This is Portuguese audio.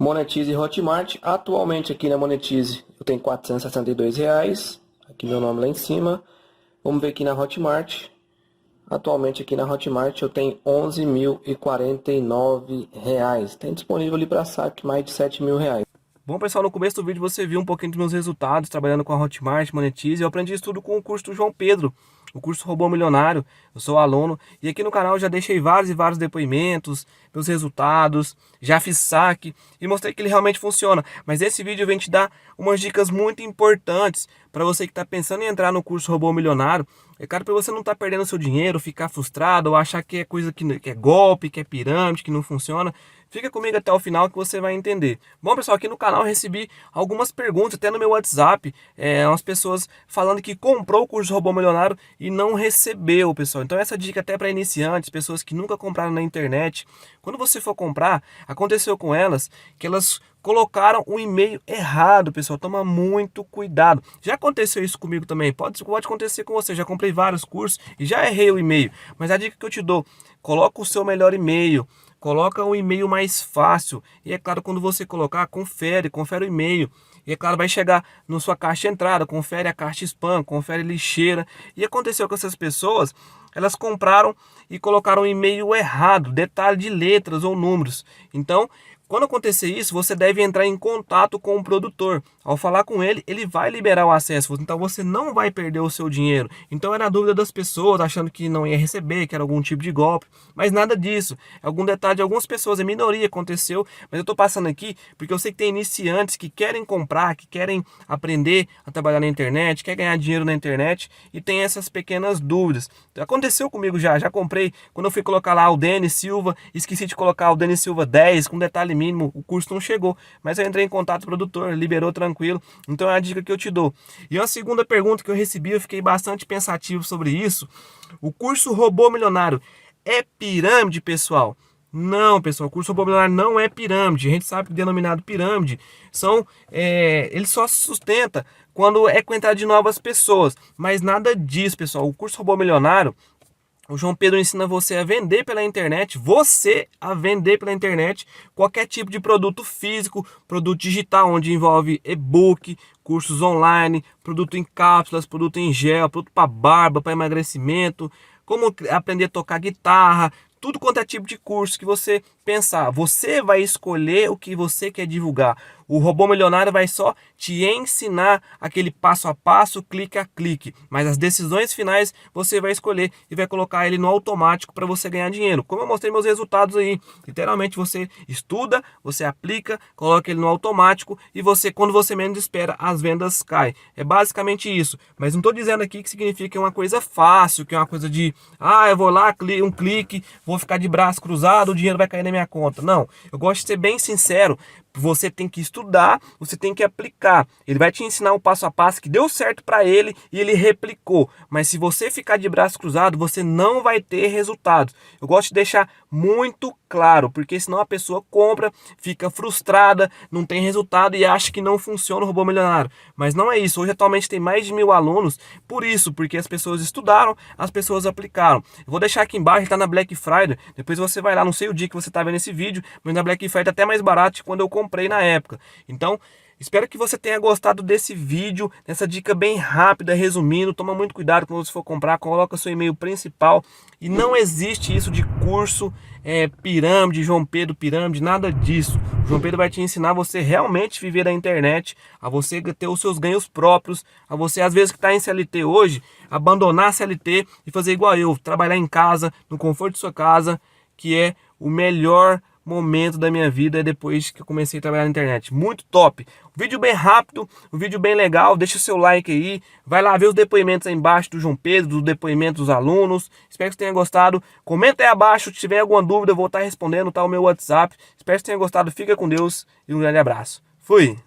Monetize e Hotmart. Atualmente aqui na Monetize eu tenho R$ 462. Aqui meu nome lá em cima. Vamos ver aqui na Hotmart. Atualmente aqui na Hotmart eu tenho R$ 11.049. Tem disponível ali para saque mais de R$ 7.000. Bom, pessoal, no começo do vídeo você viu um pouquinho dos meus resultados trabalhando com a Hotmart, Monetize. Eu aprendi isso tudo com o curso do João Pedro, o curso Robô Milionário. Eu sou aluno e aqui no canal eu já deixei vários e vários depoimentos, meus resultados, já fiz saque e mostrei que ele realmente funciona. Mas esse vídeo vem te dar umas dicas muito importantes para você que está pensando em entrar no curso Robô Milionário. É claro, para você não estar perdendo seu dinheiro, ficar frustrado ou achar que é coisa que é golpe, que é pirâmide, que não funciona. Fica comigo até o final que você vai entender. Bom, pessoal, aqui no canal eu recebi algumas perguntas, até no meu WhatsApp, umas pessoas falando que comprou o curso Robô Milionário e não recebeu, pessoal. Então essa dica até para iniciantes, pessoas que nunca compraram na internet. Quando você for comprar, aconteceu com elas que elas colocaram o e-mail errado, pessoal. Toma muito cuidado. Já aconteceu isso comigo também. Pode acontecer com você. Já comprei vários cursos e já errei o e-mail. Mas a dica que eu te dou, coloca o seu melhor e-mail. Coloca um e-mail mais fácil. E é claro, quando você colocar, confere o e-mail. E é claro, vai chegar na sua caixa de entrada, confere a caixa spam, confere lixeira. E aconteceu com essas pessoas, elas compraram e colocaram o e-mail errado, detalhe de letras ou números. Então, quando acontecer isso, você deve entrar em contato com o produtor. Ao falar com ele, ele vai liberar o acesso. Então você não vai perder o seu dinheiro. Então era a dúvida das pessoas, achando que não ia receber, que era algum tipo de golpe. Mas nada disso. É algum detalhe de algumas pessoas, é minoria, aconteceu. Mas eu estou passando aqui porque eu sei que tem iniciantes que querem comprar, que querem aprender a trabalhar na internet, quer ganhar dinheiro na internet e tem essas pequenas dúvidas. Aconteceu comigo já comprei. Quando eu fui colocar lá o Denis Silva, esqueci de colocar o Denis Silva 10 com detalhe mínimo, o curso não chegou. Mas eu entrei em contato com o produtor, liberou tranquilo. Então é a dica que eu te dou. E uma segunda pergunta que eu recebi, eu fiquei bastante pensativo sobre isso. O curso Robô Milionário é pirâmide, pessoal? Não, pessoal, o curso Robô Milionário não é pirâmide. A gente sabe que o denominado pirâmide ele só se sustenta quando é com a entrada de novas pessoas. Mas nada disso, pessoal. O curso Robô Milionário, o João Pedro ensina você a vender pela internet, qualquer tipo de produto físico, produto digital, onde envolve e-book, cursos online, produto em cápsulas, produto em gel, produto para barba, para emagrecimento, como aprender a tocar guitarra, tudo quanto é tipo de curso que você pensar. Você vai escolher o que você quer divulgar. O Robô Milionário vai só te ensinar aquele passo a passo, clique a clique. Mas as decisões finais você vai escolher e vai colocar ele no automático para você ganhar dinheiro. Como eu mostrei meus resultados aí. Literalmente você estuda, você aplica, coloca ele no automático e você, quando você menos espera, as vendas caem. É basicamente isso. Mas não estou dizendo aqui que significa que é uma coisa fácil, que é uma coisa de, eu vou lá, um clique, vou ficar de braço cruzado, o dinheiro vai cair na minha conta. Não, eu gosto de ser bem sincero. Você tem que estudar, você tem que aplicar. Ele vai te ensinar um passo a passo que deu certo para ele e ele replicou. Mas se você ficar de braço cruzado, você não vai ter resultados. Eu gosto de deixar muito claro, porque senão a pessoa compra, fica frustrada, não tem resultado e acha que não funciona o Robô Milionário. Mas não é isso. Hoje atualmente tem mais de 1.000 alunos, por isso, porque as pessoas estudaram, as pessoas aplicaram. Eu vou deixar aqui embaixo, está na Black Friday, depois você vai lá, não sei o dia que você está vendo esse vídeo, mas na Black Friday é até mais barato de quando eu comprei na época. Então, espero que você tenha gostado desse vídeo, dessa dica bem rápida, resumindo. Toma muito cuidado quando você for comprar, coloca seu e-mail principal. E não existe isso de curso pirâmide, João Pedro pirâmide, nada disso. O João Pedro vai te ensinar você realmente viver da internet, a você ter os seus ganhos próprios, a você, às vezes que está em CLT hoje, abandonar a CLT e fazer igual eu, trabalhar em casa, no conforto de sua casa, que é o melhor momento da minha vida depois que eu comecei a trabalhar na internet. Muito top. Um vídeo bem rápido, um vídeo bem legal. Deixa o seu like aí. Vai lá ver os depoimentos aí embaixo do João Pedro, dos depoimentos dos alunos. Espero que você tenha gostado. Comenta aí abaixo, se tiver alguma dúvida, eu vou estar respondendo, tá o meu WhatsApp. Espero que você tenha gostado. Fica com Deus e um grande abraço. Fui!